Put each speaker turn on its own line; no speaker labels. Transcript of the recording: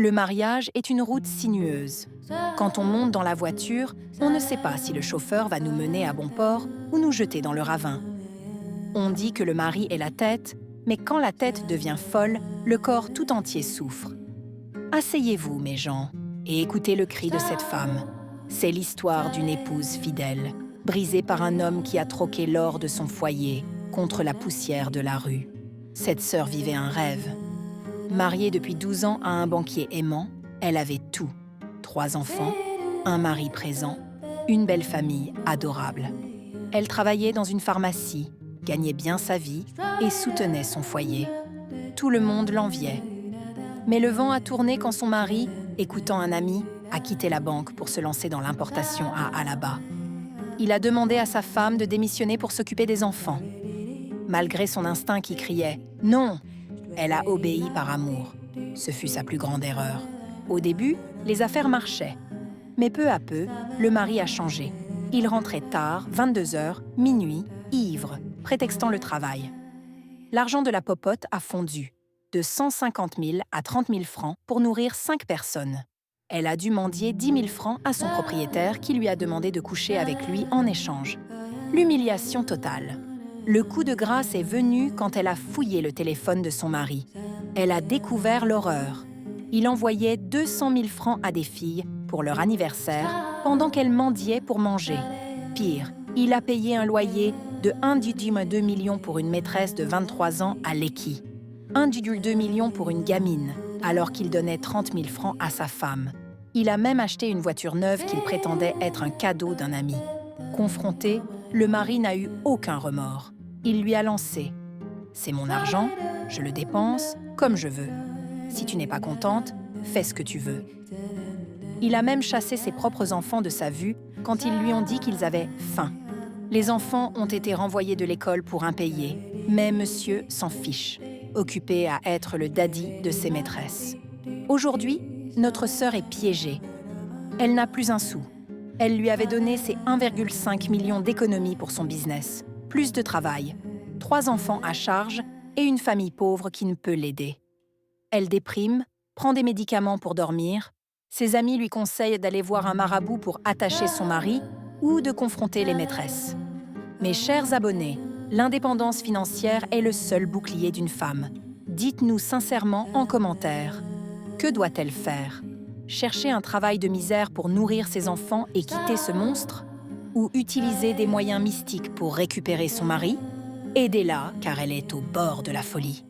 Le mariage est une route sinueuse. Quand on monte dans la voiture, on ne sait pas si le chauffeur va nous mener à bon port ou nous jeter dans le ravin. On dit que le mari est la tête, mais quand la tête devient folle, le corps tout entier souffre. Asseyez-vous, mes gens, et écoutez le cri de cette femme. C'est l'histoire d'une épouse fidèle, brisée par un homme qui a troqué l'or de son foyer contre la poussière de la rue. Cette sœur vivait un rêve. Mariée depuis 12 ans à un banquier aimant, elle avait tout. 3 enfants, un mari présent, une belle famille adorable. Elle travaillait dans une pharmacie, gagnait bien sa vie et soutenait son foyer. Tout le monde l'enviait. Mais le vent a tourné quand son mari, écoutant un ami, a quitté la banque pour se lancer dans l'importation à Alaba. Il a demandé à sa femme de démissionner pour s'occuper des enfants. Malgré son instinct qui criait « Non !», elle a obéi par amour. Ce fut sa plus grande erreur. Au début, les affaires marchaient. Mais peu à peu, le mari a changé. Il rentrait tard, 22h, minuit, ivre, prétextant le travail. L'argent de la popote a fondu, de 150 000 à 30 000 francs pour nourrir 5 personnes. Elle a dû mendier 10 000 francs à son propriétaire qui lui a demandé de coucher avec lui en échange. L'humiliation totale. Le coup de grâce est venu quand elle a fouillé le téléphone de son mari. Elle a découvert l'horreur. Il envoyait 200 000 francs à des filles pour leur anniversaire pendant qu'elles mendiaient pour manger. Pire, il a payé un loyer de 1,2 million pour une maîtresse de 23 ans à Lekki. 1,2 million pour une gamine, alors qu'il donnait 30 000 francs à sa femme. Il a même acheté une voiture neuve qu'il prétendait être un cadeau d'un ami. Confronté, le mari n'a eu aucun remords. Il lui a lancé « C'est mon argent, je le dépense comme je veux. Si tu n'es pas contente, fais ce que tu veux. » Il a même chassé ses propres enfants de sa vue quand ils lui ont dit qu'ils avaient faim. Les enfants ont été renvoyés de l'école pour impayés, mais monsieur s'en fiche, occupé à être le daddy de ses maîtresses. Aujourd'hui, notre sœur est piégée. Elle n'a plus un sou. Elle lui avait donné ses 1,5 million d'économies pour son business, plus de travail, 3 enfants à charge et une famille pauvre qui ne peut l'aider. Elle déprime, prend des médicaments pour dormir. Ses amis lui conseillent d'aller voir un marabout pour attacher son mari ou de confronter les maîtresses. Mes chers abonnés, l'indépendance financière est le seul bouclier d'une femme. Dites-nous sincèrement en commentaire. Que doit-elle faire ? Chercher un travail de misère pour nourrir ses enfants et quitter ce monstre ? Ou utiliser des moyens mystiques pour récupérer son mari ? Aidez-la, car elle est au bord de la folie.